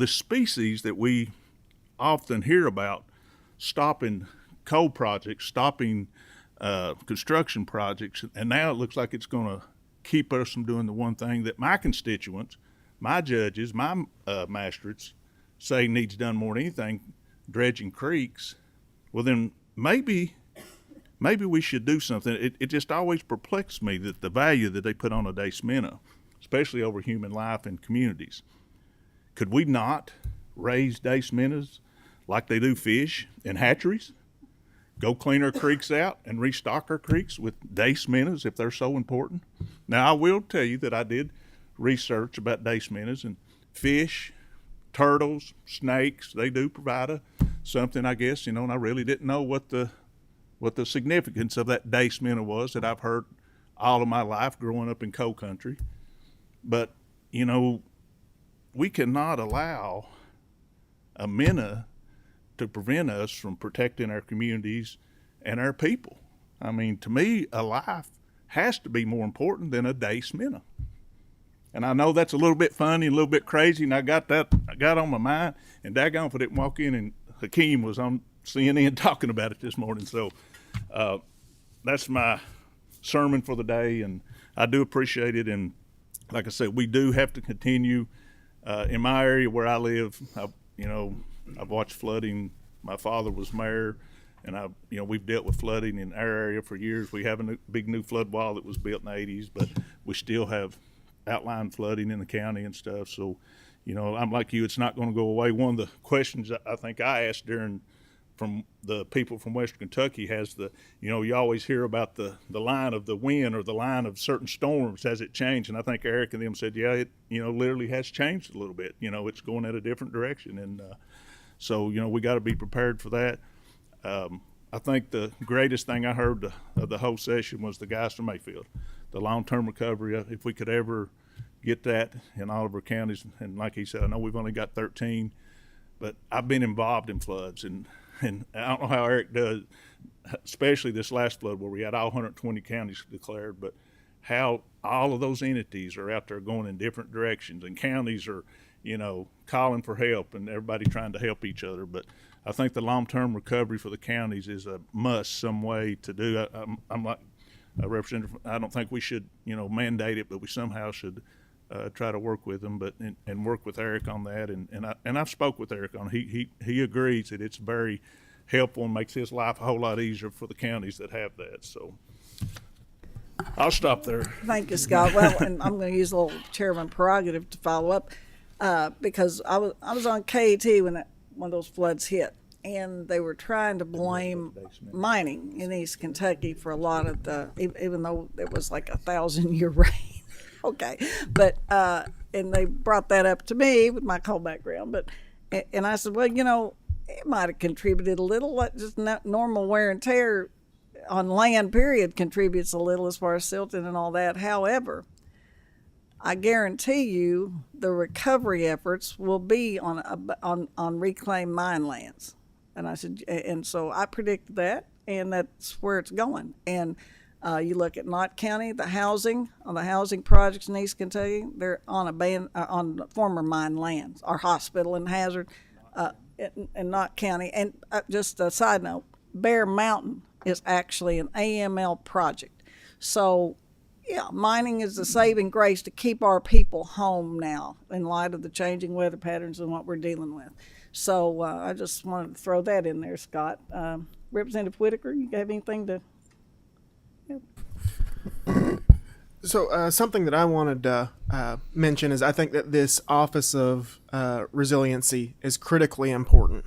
species that we often hear about stopping coal projects, stopping construction projects, and now it looks like it's going to keep us from doing the one thing that my constituents, my judges, my magistrates say needs done more than anything, dredging creeks. Well, then maybe we should do something. It just always perplexed me that the value that they put on a Dace Minnow, especially over human life and communities. Could we not raise Dace Minnows like they do fish in hatcheries? Go clean our creeks out and restock our creeks with Dace Minnows if they're so important. Now, I will tell you that I did research about Dace Minnows, and fish, turtles, snakes, they do provide something, I guess, and I really didn't know what the significance of that Dace Minnow was that I've heard all of my life growing up in coal country. But, we cannot allow a minnow to prevent us from protecting our communities and our people. I mean, to me, a life has to be more important than a Dace Minnow. And I know that's a little bit funny, a little bit crazy, and I got on my mind, and daggone if I didn't walk in and Hakeem was on CNN talking about it this morning. So that's my sermon for the day, and I do appreciate it. And like I said, we do have to continue in my area where I live. I've watched flooding. My father was mayor, and we've dealt with flooding in our area for years. We have a big new flood wall that was built in the 80s, but we still have outline flooding in the county and stuff. So, I'm like you, it's not going to go away. One of the questions I think I asked from the people from Western Kentucky has you always hear about the line of the wind or the line of certain storms. Has it changed? And I think Eric and them said, yeah, it, literally has changed a little bit. It's going at a different direction. And, so, we got to be prepared for that. I think the greatest thing I heard of the whole session was the guys from Mayfield, the long-term recovery. If we could ever get that in all of our counties, and like he said, I know we've only got 13, but I've been involved in floods, and I don't know how Eric does, especially this last flood where we had all 120 counties declared, but how all of those entities are out there going in different directions, and counties are calling for help, and everybody trying to help each other. But I think the long-term recovery for the counties is a must, some way to do. I'm like a representative. I don't think we should, mandate it, but we somehow should try to work with them, and work with Eric on that. And I've spoke with Eric on it. He agrees that it's very helpful and makes his life a whole lot easier for the counties that have that. So I'll stop there. Thank you, Scott. Well, and I'm going to use a little chairman prerogative to follow up. Because I was on KAT when one of those floods hit, and they were trying to blame mining in East Kentucky for a lot of even though it was like 1,000-year rain. Okay, but and they brought that up to me with my coal background, and I said, well, it might have contributed a little. Just not normal wear and tear on land, period, contributes a little as far as silting and all that. However, I guarantee you the recovery efforts will be on reclaimed mine lands. And I said, and so I predicted that, and that's where it's going. And you look at Knott County, the housing projects in East Kentucky, they're on former mine lands. Our hospital in Hazard, in Knott County. And just a side note, Bear Mountain is actually an AML project. So Yeah, mining is the saving grace to keep our people home now in light of the changing weather patterns and what we're dealing with. So I just wanted to throw that in there, Scott. Representative Whitaker, you have anything to? So something that I wanted to mention is I think that this Office of Resiliency is critically important.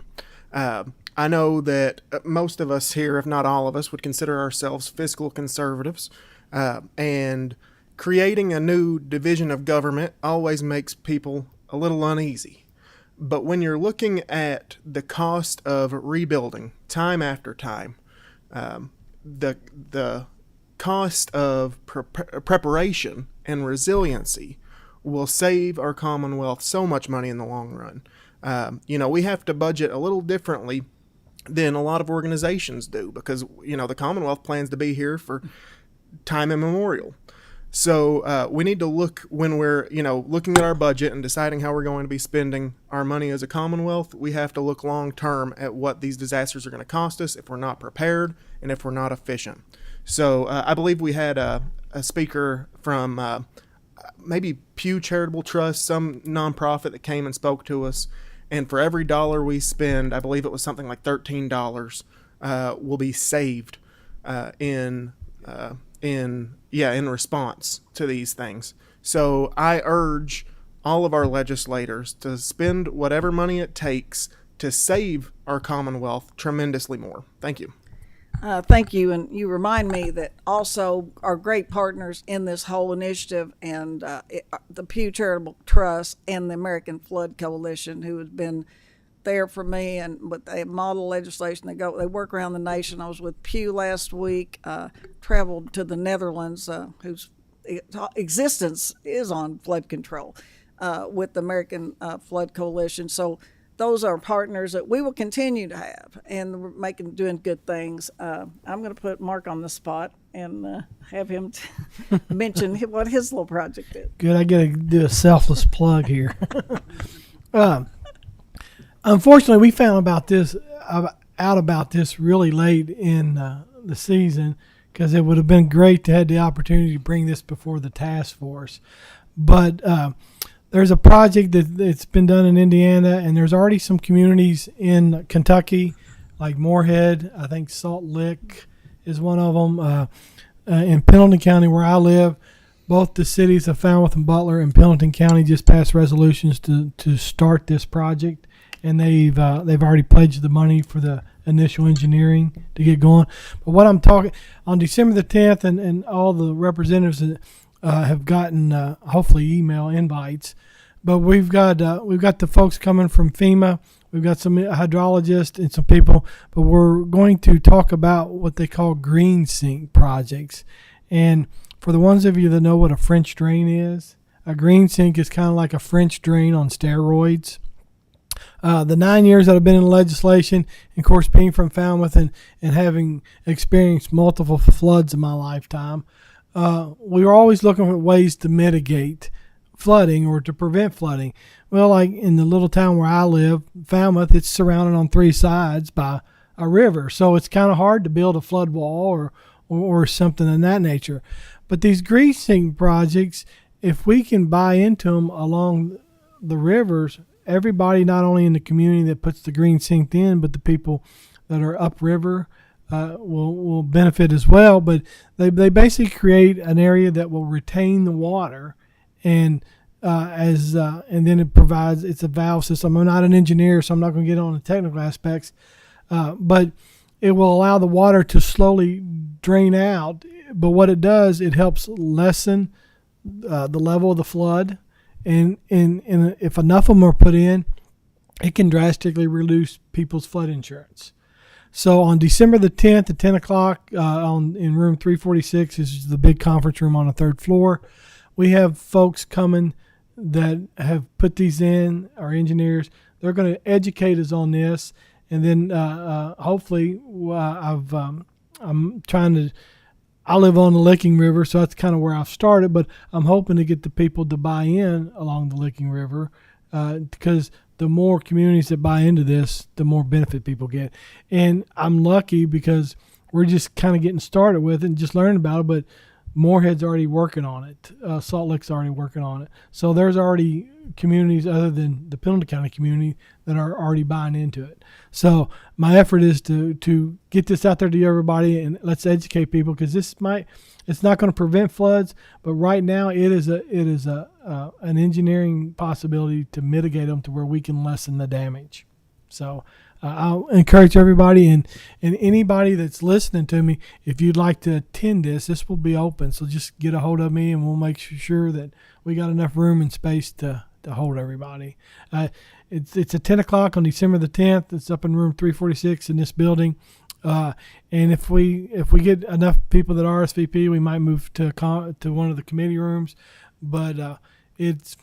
I know that most of us here, if not all of us, would consider ourselves fiscal conservatives, and creating a new division of government always makes people a little uneasy. But when you're looking at the cost of rebuilding time after time, the cost of preparation and resiliency will save our Commonwealth so much money in the long run. We have to budget a little differently than a lot of organizations do because, the Commonwealth plans to be here for time immemorial. So we need to look when we're, looking at our budget and deciding how we're going to be spending our money as a Commonwealth. We have to look long term at what these disasters are going to cost us if we're not prepared and if we're not efficient. So I believe we had a speaker from maybe Pew Charitable Trust, some nonprofit that came and spoke to us. And for every dollar we spend, I believe it was something like $13 will be saved in response to these things. So I urge all of our legislators to spend whatever money it takes to save our Commonwealth tremendously more. Thank you. Thank you, and you remind me that also our great partners in this whole initiative and the Pew Charitable Trust and the American Flood Coalition, who has been there for me, and with they model legislation. They work around the nation. I was with Pew last week. Traveled to the Netherlands, whose existence is on flood control, with the American Flood Coalition. So those are partners that we will continue to have, and we're doing good things. I'm going to put Mark on the spot and have him mention what his little project is. Good, I got to do a selfless plug here. Unfortunately, we found out about this really late in the season because it would have been great to have the opportunity to bring this before the task force. But there's a project that's been done in Indiana, and there's already some communities in Kentucky, like Moorhead. I think Salt Lick is one of them. In Pendleton County, where I live, both the cities of Falmouth and Butler and Pendleton County just passed resolutions to start this project, and they've already pledged the money for the initial engineering to get going. But what I'm talking on December the 10th, and all the representatives have gotten hopefully email invites. But we've got the folks coming from FEMA. We've got some hydrologists and some people. But we're going to talk about what they call green sink projects. And for the ones of you that know what a French drain is, a green sink is kind of like a French drain on steroids. The 9 years that I've been in legislation, and of course being from Falmouth and having experienced multiple floods in my lifetime, we were always looking for ways to mitigate flooding or to prevent flooding. Well, like in the little town where I live, Falmouth, it's surrounded on three sides by a river. So it's kind of hard to build a flood wall or something in that nature. But these green sink projects, if we can buy into them along the rivers, everybody not only in the community that puts the green sink in, but the people that are upriver will benefit as well. But they basically create an area that will retain the water, and then it provides, it's a valve system. I'm not an engineer, so I'm not going to get on the technical aspects, but it will allow the water to slowly drain out. But what it does, it helps lessen the level of the flood, and if enough of them are put in, it can drastically reduce people's flood insurance. So on December the 10th at 10 o'clock in room 346, is the big conference room on the third floor. We have folks coming that have put these in, our engineers. They're going to educate us on this. And then hopefully I'm trying to, I live on the Licking River, so that's kind of where I've started. But I'm hoping to get the people to buy in along the Licking River because the more communities that buy into this, the more benefit people get. And I'm lucky because we're just kind of getting started with it and just learning about it. Moorhead's already working on it. Salt Lake's already working on it. So there's already communities other than the Pendleton County community that are already buying into it. So my effort is to get this out there to everybody, and let's educate people, because it's not going to prevent floods, but right now it is an engineering possibility to mitigate them to where we can lessen the damage. So I'll encourage everybody, and anybody that's listening to me, if you'd like to attend this will be open. So just get a hold of me, and we'll make sure that we got enough room and space to hold everybody. It's at 10 o'clock on December the 10th. It's up in room 346 in this building. And if we get enough people that RSVP, we might move to one of the committee rooms. But it's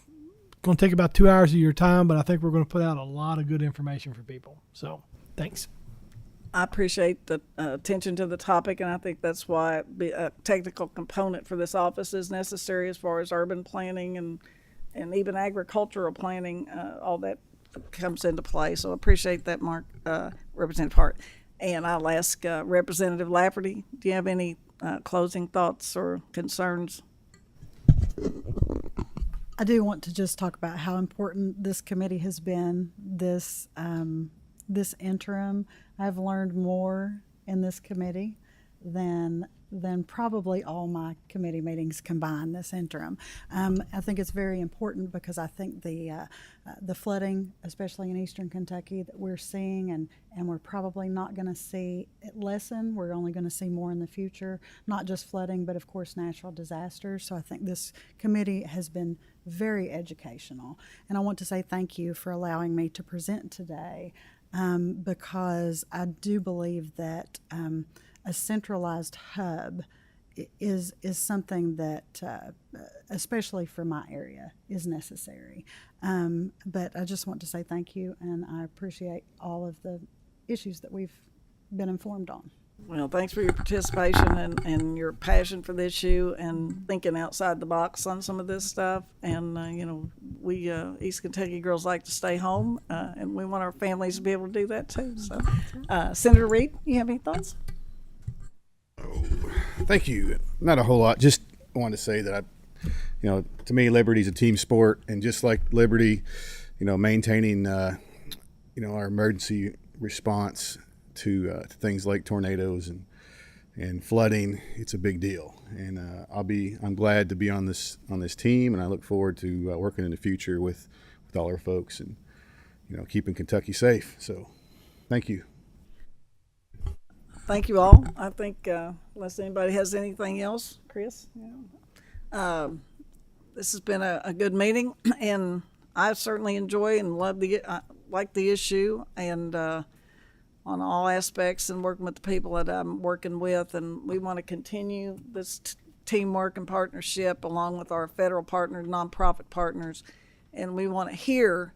going to take about 2 hours of your time, but I think we're going to put out a lot of good information for people. So thanks. I appreciate the attention to the topic, and I think that's why a technical component for this office is necessary as far as urban planning and even agricultural planning. All that comes into play. So I appreciate that, Mark, Representative Hart. And I'll ask Representative Lafferty, do you have any closing thoughts or concerns? I do want to just talk about how important this committee has been. This interim, I've learned more in this committee than probably all my committee meetings combined this interim. I think it's very important because I think the flooding, especially in eastern Kentucky, that we're seeing and we're probably not going to see it lessen. We're only going to see more in the future, not just flooding, but of course natural disasters. So I think this committee has been very educational. And I want to say thank you for allowing me to present today, because I do believe that a centralized hub is something that, especially for my area, is necessary. But I just want to say thank you, and I appreciate all of the issues that we've been informed on. Well, thanks for your participation and your passion for the issue and thinking outside the box on some of this stuff. And, we East Kentucky girls like to stay home, and we want our families to be able to do that too. So, Senator Reed, you have any thoughts? Thank you. Not a whole lot. Just wanted to say that to me, Liberty's a team sport, and just like Liberty, maintaining, our emergency response to things like tornadoes and flooding, it's a big deal. And I'm glad to be on this team, and I look forward to working in the future with all our folks and keeping Kentucky safe. So, thank you. Thank you all. I think unless anybody has anything else, Chris, this has been a good meeting, and I certainly enjoy and love like the issue, and on all aspects, and working with the people that I'm working with, and we want to continue this teamwork and partnership along with our federal partners, nonprofit partners, and we want to hear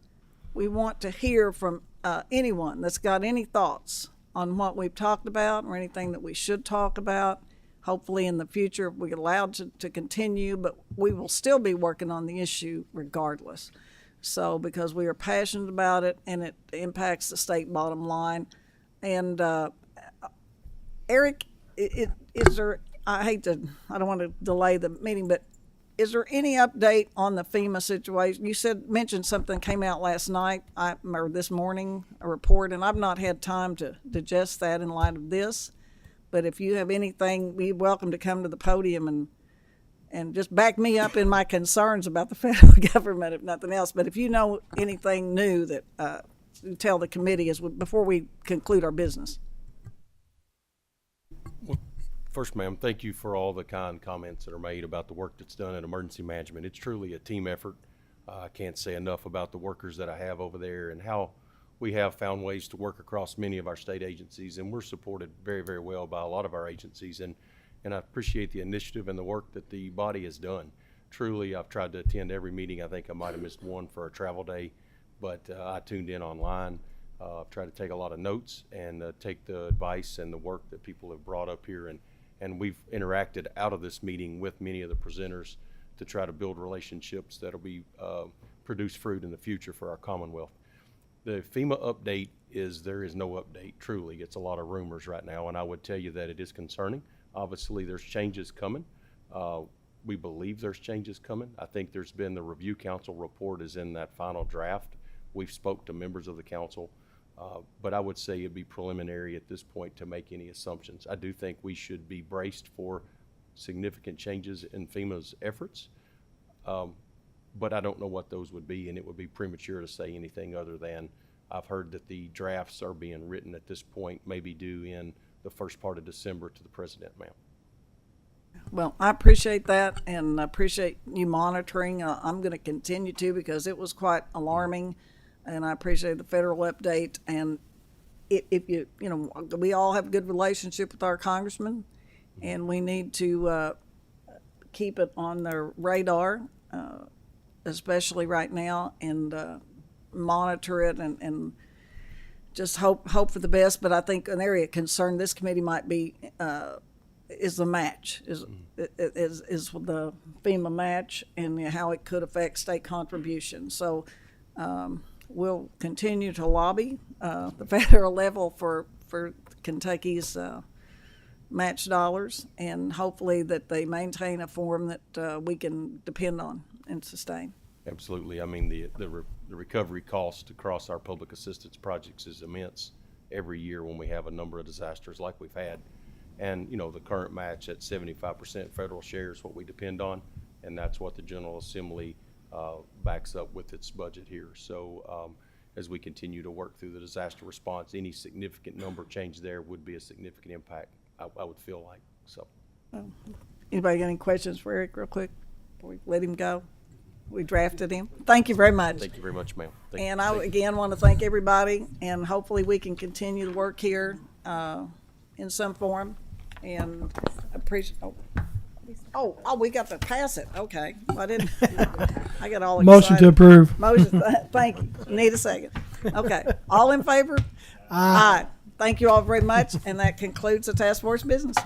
from anyone that's got any thoughts on what we've talked about or anything that we should talk about. Hopefully in the future we're allowed to continue, but we will still be working on the issue regardless. So because we are passionate about it and it impacts the state bottom line. And Eric, is there, I don't want to delay the meeting, but is there any update on the FEMA situation? You mentioned something came out last night or this morning, a report, and I've not had time to digest that in light of this. But if you have anything, be welcome to come to the podium and just back me up in my concerns about the federal government, if nothing else. But if you know anything new that tell the committee before we conclude our business. First, ma'am, thank you for all the kind comments that are made about the work that's done in emergency management. It's truly a team effort. I can't say enough about the workers that I have over there and how we have found ways to work across many of our state agencies, and we're supported very, very well by a lot of our agencies, and I appreciate the initiative and the work that the body has done. Truly, I've tried to attend every meeting. I think I might have missed one for a travel day, but I tuned in online. I've tried to take a lot of notes and take the advice and the work that people have brought up here, and we've interacted out of this meeting with many of the presenters to try to build relationships that'll be produce fruit in the future for our Commonwealth. The FEMA update there is no update, truly. It's a lot of rumors right now, and I would tell you that it is concerning. Obviously, there's changes coming We believe there's changes coming. I think there's been the review council report is in that final draft. We've spoke to members of the council, but I would say it'd be preliminary at this point to make any assumptions. I do think we should be braced for significant changes in FEMA's efforts, but I don't know what those would be, and it would be premature to say anything other than I've heard that the drafts are being written at this point, maybe due in the first part of December to the president, ma'am. Well, I appreciate that and appreciate you monitoring. I'm going to continue to because it was quite alarming, and I appreciate the federal update. And if you know, we all have a good relationship with our congressman, and we need to keep it on their radar, especially right now, and monitor it and just hope for the best. But I think an area of concern this committee might be is the match, is the FEMA match and how it could affect state contributions. So we'll continue to lobby the federal level for Kentucky's match dollars, and hopefully that they maintain a form that we can depend on and sustain. Absolutely. I mean, the recovery cost across our public assistance projects is immense every year when we have a number of disasters like we've had. And, you know, the current match at 75% federal share is what we depend on, and that's what the General Assembly backs up with its budget here. So as we continue to work through the disaster response, any significant number change there would be a significant impact, I would feel like. So, anybody got any questions for Eric real quick before we let him go? We drafted him. Thank you very much. thank you very much, ma'am. Thank And you. I again want to thank everybody, and hopefully we can continue to work here in some form. And appreciate. Oh, we got to pass it. Okay, well, I didn't. I got all excited. Motion to approve. Motion. Thank you. Need a second. Okay, all in favor? Aye. Thank you all very much, and that concludes the task force business.